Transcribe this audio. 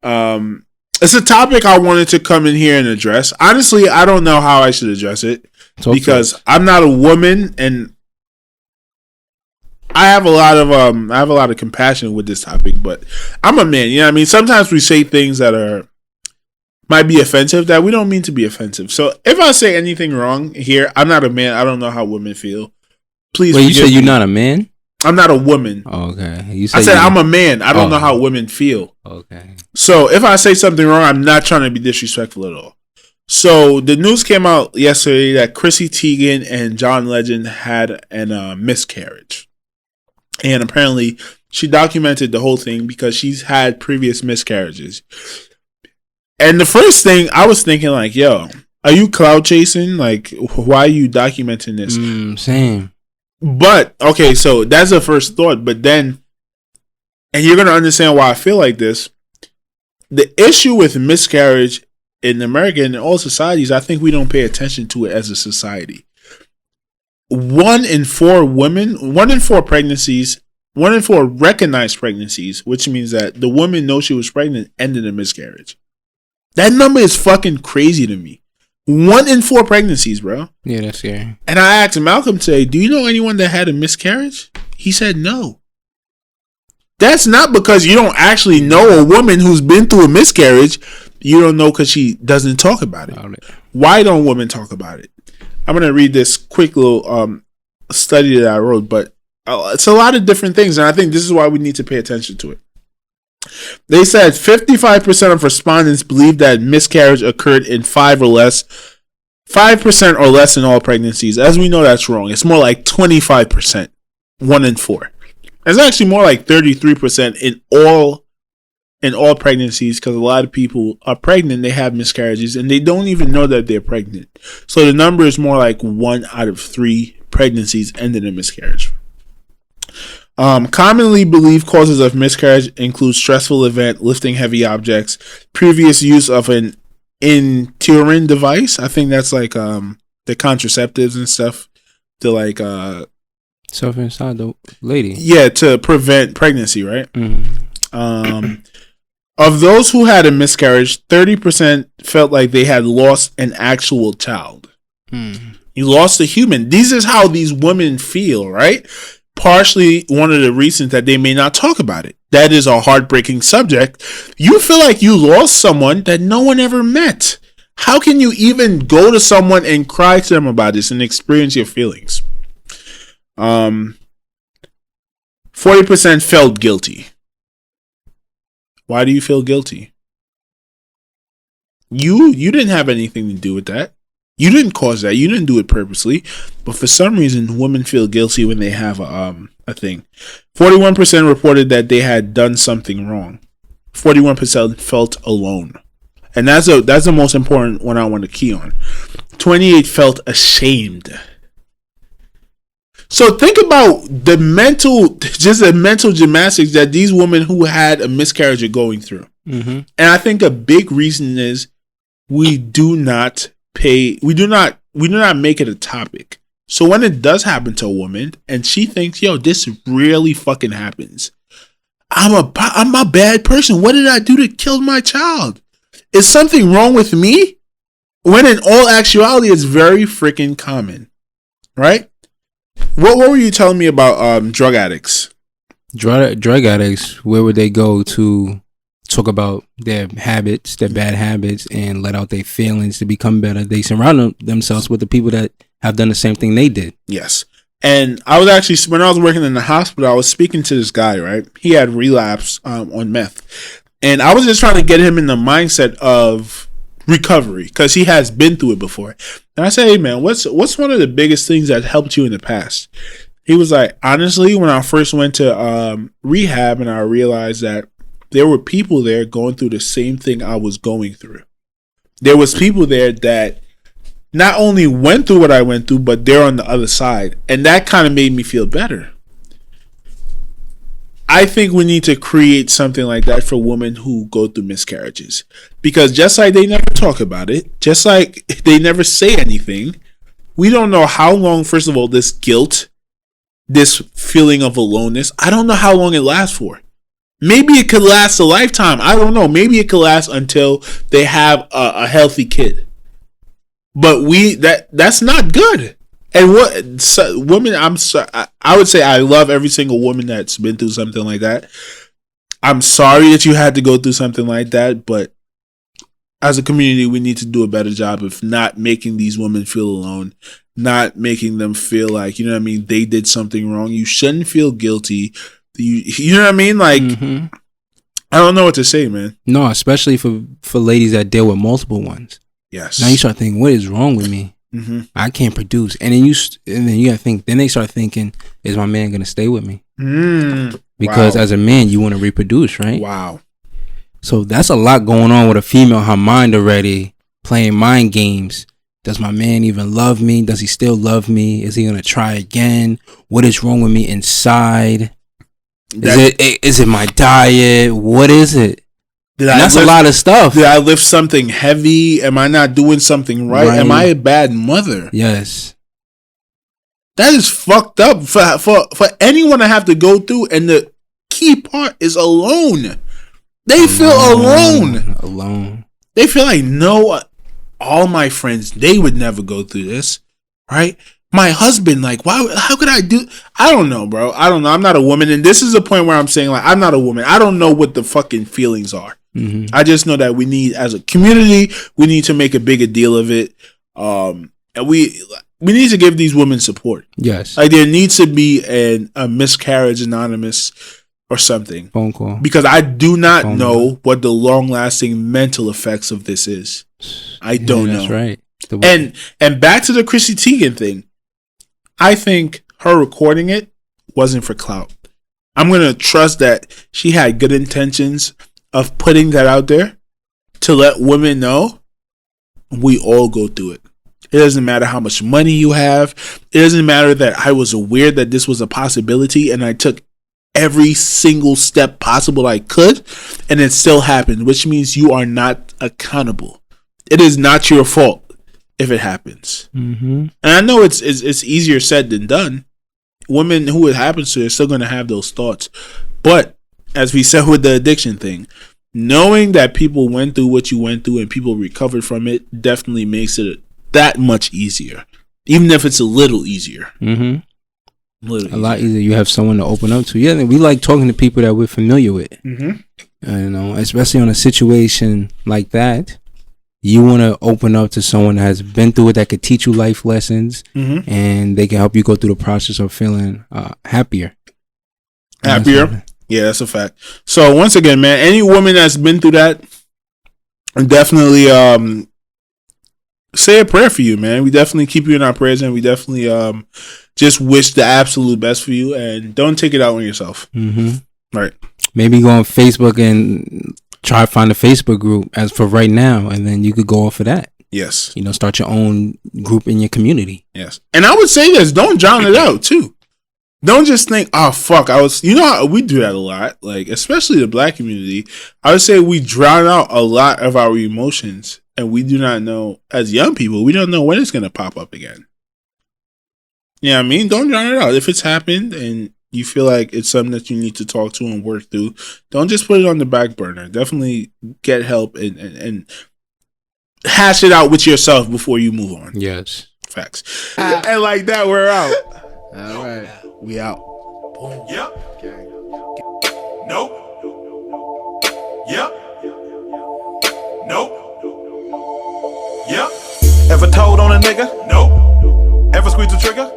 It's a topic I wanted to come in here and address. Honestly, I don't know how I should address it because I'm not a woman, and I have a lot of compassion with this topic. But I'm a man. You know what I mean? Sometimes we say things that might be offensive that we don't mean to be offensive. So if I say anything wrong here, I'm not a man. I don't know how women feel. Please. Wait, you said you're not a man? I'm not a woman. Oh, okay. I said I'm a man. I don't know how women feel. Okay. So if I say something wrong, I'm not trying to be disrespectful at all. So the news came out yesterday that Chrissy Tiegen and John Legend had a miscarriage. And apparently she documented the whole thing because she's had previous miscarriages. And the first thing I was thinking, like, yo, are you cloud chasing? Like, why are you documenting this? Same. But, okay, so that's the first thought. But then, and you're going to understand why I feel like this. The issue with miscarriage in America and in all societies, I think we don't pay attention to it as a society. 1 in 4 pregnancies, 1 in 4 recognized pregnancies, which means that the woman knows she was pregnant, ended in miscarriage. That number is fucking crazy to me. 1 in 4 pregnancies, bro. Yeah, that's scary. And I asked Malcolm today, do you know anyone that had a miscarriage? He said no. That's not because you don't actually know a woman who's been through a miscarriage. You don't know because she doesn't talk about it. Why don't women talk about it? I'm going to read this quick little study that I wrote, but it's a lot of different things, and I think this is why we need to pay attention to it. They said 55% of respondents believe that miscarriage occurred in 5% or less in all pregnancies. As we know, that's wrong. It's more like 25%, 1 in 4. It's actually more like 33% in all pregnancies, because a lot of people are pregnant, they have miscarriages, and they don't even know that they're pregnant. So the number is more like 1 out of 3 pregnancies ended in miscarriage. Commonly believed causes of miscarriage include stressful event, lifting heavy objects, previous use of an interim device. I think that's like the contraceptives and stuff to like stuff inside the lady. Yeah, to prevent pregnancy, right? Mm-hmm. Of those who had a miscarriage, 30% felt like they had lost an actual child. You lost a human. This is how these women feel, right? Partially one of the reasons that they may not talk about it. That is a heartbreaking subject. You feel like you lost someone that no one ever met. How can you even go to someone and cry to them about this and experience your feelings? 40% felt guilty. Why do you feel guilty? You didn't have anything to do with that. You didn't cause that. You didn't do it purposely. But for some reason, women feel guilty when they have a thing. 41% reported that they had done something wrong. 41% felt alone. And that's the most important one I want to key on. 28% felt ashamed. So think about the mental gymnastics that these women who had a miscarriage are going through. Mm-hmm. And I think a big reason is we do not make it a topic. So when it does happen to a woman and she thinks, yo, this really fucking happens, I'm a bad person. What did I do to kill my child? Is something wrong with me? When in all actuality, it's very freaking common, right? What were you telling me about drug addicts? Drug addicts, where would they go to talk about their habits, their bad habits, and let out their feelings to become better? They surround themselves with the people that have done the same thing they did. Yes. And I was actually, when I was working in the hospital, I was speaking to this guy, right? He had relapse on meth. And I was just trying to get him in the mindset of recovery because he has been through it before. And I said, hey, man, what's one of the biggest things that helped you in the past? He was like, honestly, when I first went to rehab and I realized that there were people there going through the same thing I was going through. There was people there that not only went through what I went through, but they're on the other side. And that kind of made me feel better. I think we need to create something like that for women who go through miscarriages. Because just like they never talk about it, just like they never say anything, we don't know how long, first of all, this guilt, this feeling of aloneness, I don't know how long it lasts for. maybe it could last a lifetime. I don't know. Maybe it could last until they have a healthy kid. But that's not good. And women, I would say I love every single woman that's been through something like that. I'm sorry that you had to go through something like that, but as a community, we need to do a better job of not making these women feel alone, not making them feel like, you know what I mean, they did something wrong. You shouldn't feel guilty. You know what I mean? Like, I don't know what to say, man. No, especially for ladies that deal with multiple ones. Yes. Now you start thinking, what is wrong with me? I can't produce, and then you gotta think. Then they start thinking, is my man gonna stay with me? Because as a man, you want to reproduce, right? Wow. So that's a lot going on with a female. Her mind already playing mind games. Does my man even love me? Does he still love me? Is he gonna try again? What is wrong with me inside? Is it my diet? What is it? That's a lot of stuff. Did I lift something heavy? Am I not doing something right? Am I a bad mother? Yes. That is fucked up for anyone to have to go through. And the key part is alone. They feel alone. Alone. They feel like, no, all my friends, they would never go through this. Right? My husband, like, how could I do? I don't know, bro. I don't know. I'm not a woman. And this is a point where I'm saying, like, I'm not a woman. I don't know what the fucking feelings are. I just know that we need, as a community, we need to make a bigger deal of it. And we need to give these women support. Yes. Like, there needs to be a miscarriage anonymous or something. Phone call. Because I do not know what the long-lasting mental effects of this is. I don't know. That's right. And back to the Chrissy Tiegen thing. I think her recording it wasn't for clout. I'm going to trust that she had good intentions of putting that out there to let women know we all go through it. It doesn't matter how much money you have. It doesn't matter that I was aware that this was a possibility and I took every single step possible I could and it still happened, which means you are not accountable. It is not your fault if it happens. And I know it's easier said than done. Women who it happens to are still going to have those thoughts. But as we said with the addiction thing, knowing that people went through what you went through and people recovered from it definitely makes it that much easier. Even if it's a little easier. A lot easier. You have someone to open up to. Yeah, we like talking to people that we're familiar with. You know, especially on a situation like that. You want to open up to someone that has been through it, that could teach you life lessons, and they can help you go through the process of feeling happier. Yeah, that's a fact. So once again, man, any woman that's been through that, definitely say a prayer for you, man. We definitely keep you in our prayers, and we definitely just wish the absolute best for you, and don't take it out on yourself. Right. Maybe go on Facebook and try to find a Facebook group as for right now, and then you could go off of that. Yes. You know, start your own group in your community. Yes. And I would say this, don't drown it out too. Don't just think, oh, fuck, you know how we do that a lot, like, especially the black community. I would say we drown out a lot of our emotions, and we do not know, as young people, we don't know when it's going to pop up again. You know what I mean? Don't drown it out. If it's happened and you feel like it's something that you need to talk to and work through, don't just put it on the back burner. Definitely get help and hash it out with yourself before you move on. Yes. Facts. And like that, we're out. All right. We out. Boom. Yep. Okay. Nope. Yep. Nope. Yep. Ever told on a nigga? Nope. Ever squeezed the trigger?